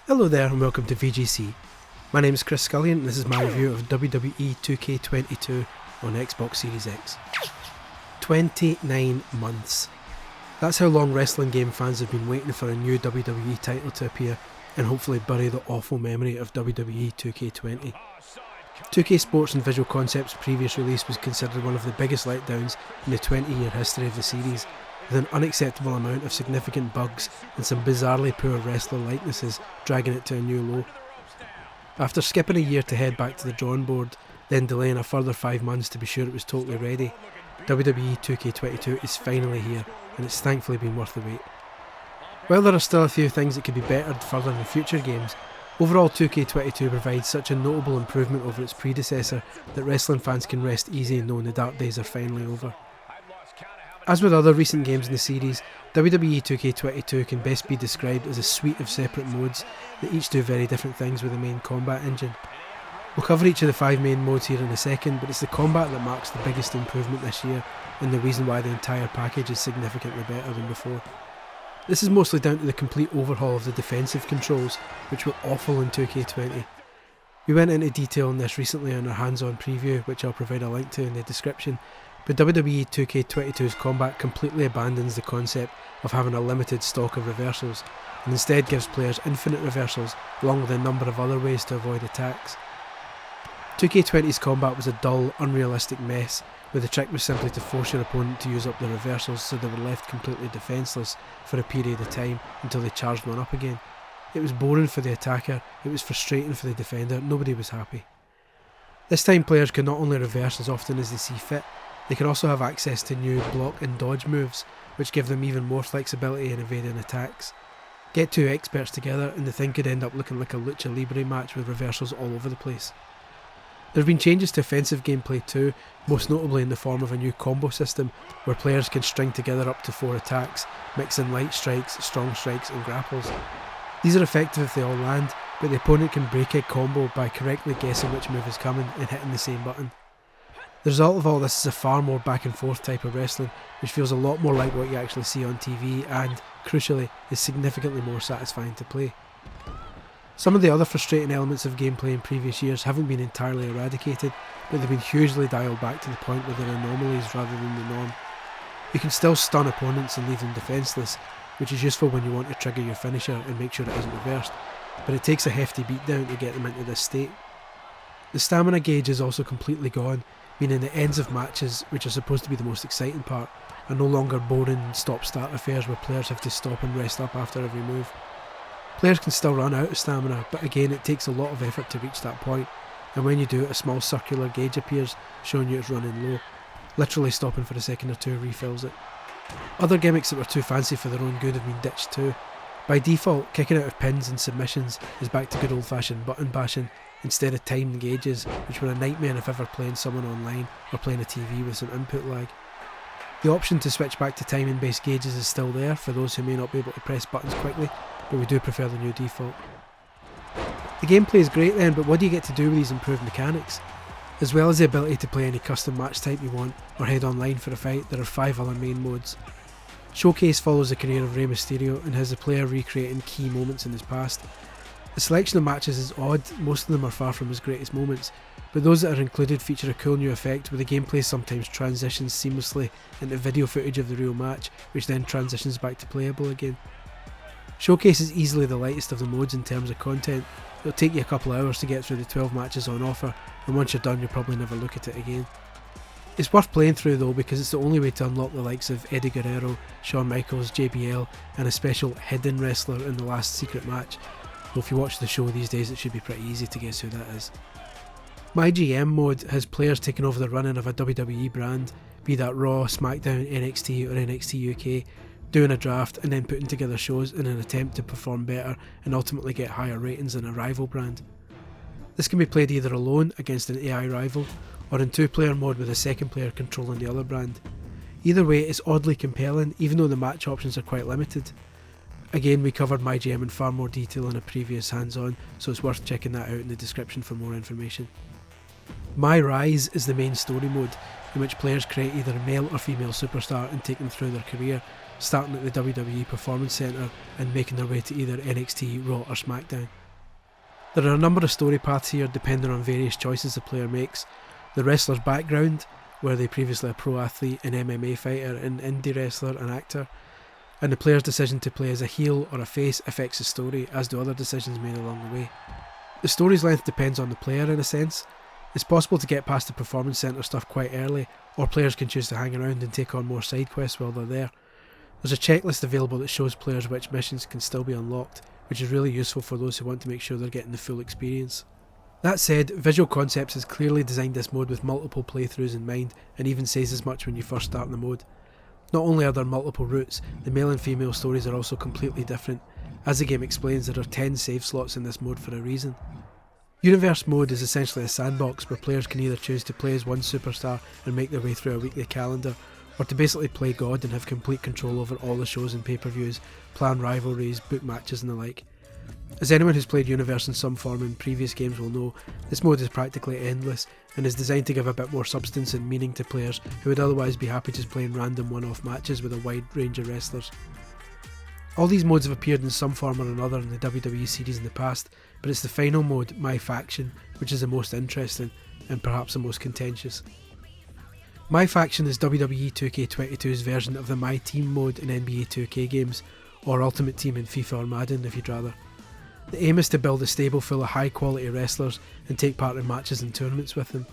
Hello there and welcome to VGC. My name is Chris Scullion and this is my review of WWE 2K22 on Xbox Series X. 29 months. That's how long wrestling game fans have been waiting for a new WWE title to appear and hopefully bury the awful memory of WWE 2K20. 2K Sports and Visual Concepts' previous release was considered one of the biggest letdowns in the 20-year history of the series, with an unacceptable amount of significant bugs and some bizarrely poor wrestler likenesses dragging it to a new low. After skipping a year to head back to the drawing board, then delaying a further 5 months to be sure it was totally ready, WWE 2K22 is finally here, and it's thankfully been worth the wait. While there are still a few things that could be bettered further in future games, overall 2K22 provides such a notable improvement over its predecessor that wrestling fans can rest easy knowing the dark days are finally over. As with other recent games in the series, WWE 2K22 can best be described as a suite of separate modes that each do very different things with the main combat engine. We'll cover each of the 5 main modes here in a second, but it's the combat that marks the biggest improvement this year and the reason why the entire package is significantly better than before. This is mostly down to the complete overhaul of the defensive controls, which were awful in 2K20. We went into detail on this recently in our hands-on preview, which I'll provide a link to in the description, but WWE 2K22's combat completely abandons the concept of having a limited stock of reversals, and instead gives players infinite reversals, along with a number of other ways to avoid attacks. 2K20's combat was a dull, unrealistic mess, where the trick was simply to force your opponent to use up their reversals so they were left completely defenceless for a period of time until they charged one up again. It was boring for the attacker, it was frustrating for the defender, nobody was happy. This time players can not only reverse as often as they see fit, they can also have access to new block and dodge moves, which give them even more flexibility in evading attacks. Get 2 experts together and the thing could end up looking like a lucha libre match with reversals all over the place. There have been changes to offensive gameplay too, most notably in the form of a new combo system where players can string together up to 4 attacks, mixing light strikes, strong strikes and grapples. These are effective if they all land, but the opponent can break a combo by correctly guessing which move is coming and hitting the same button. The result of all this is a far more back and forth type of wrestling, which feels a lot more like what you actually see on TV and, crucially, is significantly more satisfying to play. Some of the other frustrating elements of gameplay in previous years haven't been entirely eradicated, but they've been hugely dialed back to the point where they're anomalies rather than the norm. You can still stun opponents and leave them defenceless, which is useful when you want to trigger your finisher and make sure it isn't reversed, but it takes a hefty beatdown to get them into this state. The stamina gauge is also completely gone, meaning the ends of matches, which are supposed to be the most exciting part, are no longer boring stop-start affairs where players have to stop and rest up after every move. Players can still run out of stamina, but again it takes a lot of effort to reach that point, and when you do, a small circular gauge appears showing you it's running low. Literally stopping for a second or two refills it. Other gimmicks that were too fancy for their own good have been ditched too. By default, kicking out of pins and submissions is back to good old-fashioned button bashing instead of timed gauges, which were a nightmare if ever playing someone online or playing a TV with some input lag. The option to switch back to timing based gauges is still there for those who may not be able to press buttons quickly, but we do prefer the new default. The gameplay is great then, but what do you get to do with these improved mechanics? As well as the ability to play any custom match type you want, or head online for a fight, there are 5 other main modes. Showcase follows the career of Rey Mysterio and has the player recreating key moments in his past. The selection of matches is odd, most of them are far from his greatest moments, but those that are included feature a cool new effect where the gameplay sometimes transitions seamlessly into video footage of the real match, which then transitions back to playable again. Showcase is easily the lightest of the modes in terms of content. It'll take you a couple of hours to get through the 12 matches on offer, and once you're done you'll probably never look at it again. It's worth playing through though because it's the only way to unlock the likes of Eddie Guerrero, Shawn Michaels, JBL and a special hidden wrestler in the last secret match. Though if you watch the show these days it should be pretty easy to guess who that is. My GM mode has players taking over the running of a WWE brand, be that Raw, SmackDown, NXT or NXT UK, doing a draft and then putting together shows in an attempt to perform better and ultimately get higher ratings than a rival brand. This can be played either alone against an AI rival, or in 2-player mode with a second player controlling the other brand. Either way it's oddly compelling, even though the match options are quite limited. Again, we covered my GM in far more detail in a previous hands-on, so it's worth checking that out in the description for more information. My Rise is the main story mode, in which players create either a male or female superstar and take them through their career, starting at the WWE Performance Centre and making their way to either NXT, Raw or SmackDown. There are a number of story paths here depending on various choices the player makes: the wrestler's background, were they previously a pro athlete, an MMA fighter, an indie wrestler, an actor, and the player's decision to play as a heel or a face affects the story, as do other decisions made along the way. The story's length depends on the player in a sense. It's possible to get past the Performance Centre stuff quite early, or players can choose to hang around and take on more side quests while they're there. There's a checklist available that shows players which missions can still be unlocked, which is really useful for those who want to make sure they're getting the full experience. That said, Visual Concepts has clearly designed this mode with multiple playthroughs in mind, and even says as much when you first start the mode. Not only are there multiple routes, the male and female stories are also completely different. As the game explains, there are 10 save slots in this mode for a reason. Universe mode is essentially a sandbox where players can either choose to play as one superstar and make their way through a weekly calendar, or to basically play God and have complete control over all the shows and pay-per-views, plan rivalries, book matches and the like. As anyone who's played Universe in some form in previous games will know, this mode is practically endless and is designed to give a bit more substance and meaning to players who would otherwise be happy just playing random one-off matches with a wide range of wrestlers. All these modes have appeared in some form or another in the WWE series in the past, but it's the final mode, My Faction, which is the most interesting and perhaps the most contentious. My Faction is WWE 2K22's version of the My Team mode in NBA 2K games, or Ultimate Team in FIFA or Madden if you'd rather. The aim is to build a stable full of high quality wrestlers and take part in matches and tournaments with them.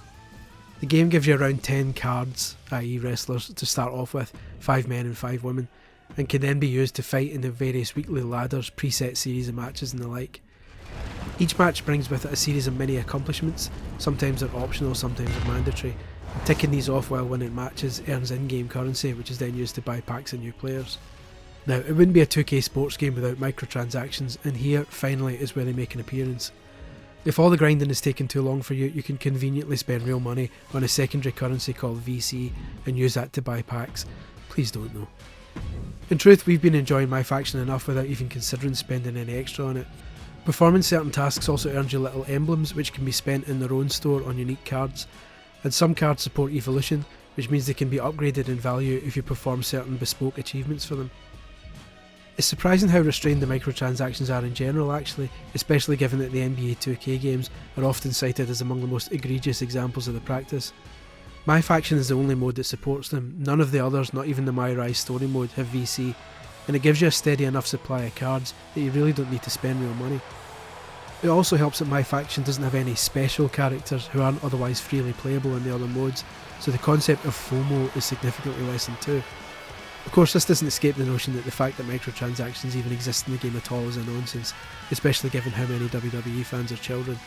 The game gives you around 10 cards, i.e. wrestlers, to start off with, 5 men and 5 women, and can then be used to fight in the various weekly ladders, preset series of matches and the like. Each match brings with it a series of mini accomplishments, sometimes they're optional, sometimes they're mandatory, and ticking these off while winning matches earns in-game currency which is then used to buy packs of new players. Now, it wouldn't be a 2K sports game without microtransactions, and here, finally, is where they make an appearance. If all the grinding is taking too long for you, you can conveniently spend real money on a secondary currency called VC and use that to buy packs. Please don't though. In truth, we've been enjoying My Faction enough without even considering spending any extra on it. Performing certain tasks also earns you little emblems which can be spent in their own store on unique cards, and some cards support evolution, which means they can be upgraded in value if you perform certain bespoke achievements for them. It's surprising how restrained the microtransactions are in general actually, especially given that the NBA 2K games are often cited as among the most egregious examples of the practice. My Faction is the only mode that supports them. None of the others, not even the My Rise story mode, have VC, and it gives you a steady enough supply of cards that you really don't need to spend real money. It also helps that My Faction doesn't have any special characters who aren't otherwise freely playable in the other modes, so the concept of FOMO is significantly lessened too. Of course, this doesn't escape the notion that the fact that microtransactions even exist in the game at all is a nonsense, especially given how many WWE fans are children.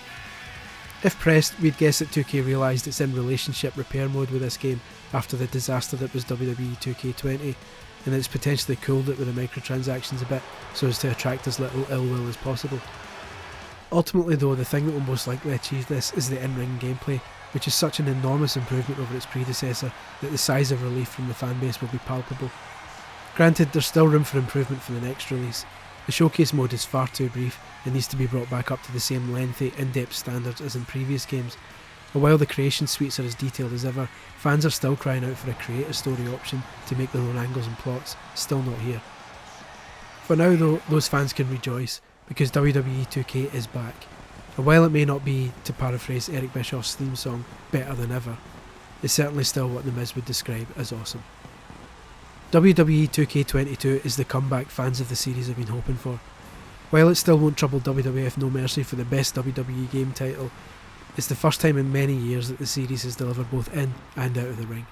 If pressed, we'd guess that 2K realised it's in relationship repair mode with this game after the disaster that was WWE 2K20, and that it's potentially cooled it with the microtransactions a bit so as to attract as little ill will as possible. Ultimately though, the thing that will most likely achieve this is the in-ring gameplay, which is such an enormous improvement over its predecessor that the size of relief from the fanbase will be palpable. Granted, there's still room for improvement for the next release. The showcase mode is far too brief and needs to be brought back up to the same lengthy, in-depth standards as in previous games, and while the creation suites are as detailed as ever, fans are still crying out for a create a story option to make their own angles and plots, still not here. For now though, those fans can rejoice, because WWE 2K is back, and while it may not be, to paraphrase Eric Bischoff's theme song, better than ever, it's certainly still what The Miz would describe as awesome. WWE 2K22 is the comeback fans of the series have been hoping for. While it still won't trouble WWF No Mercy for the best WWE game title, it's the first time in many years that the series has delivered both in and out of the ring.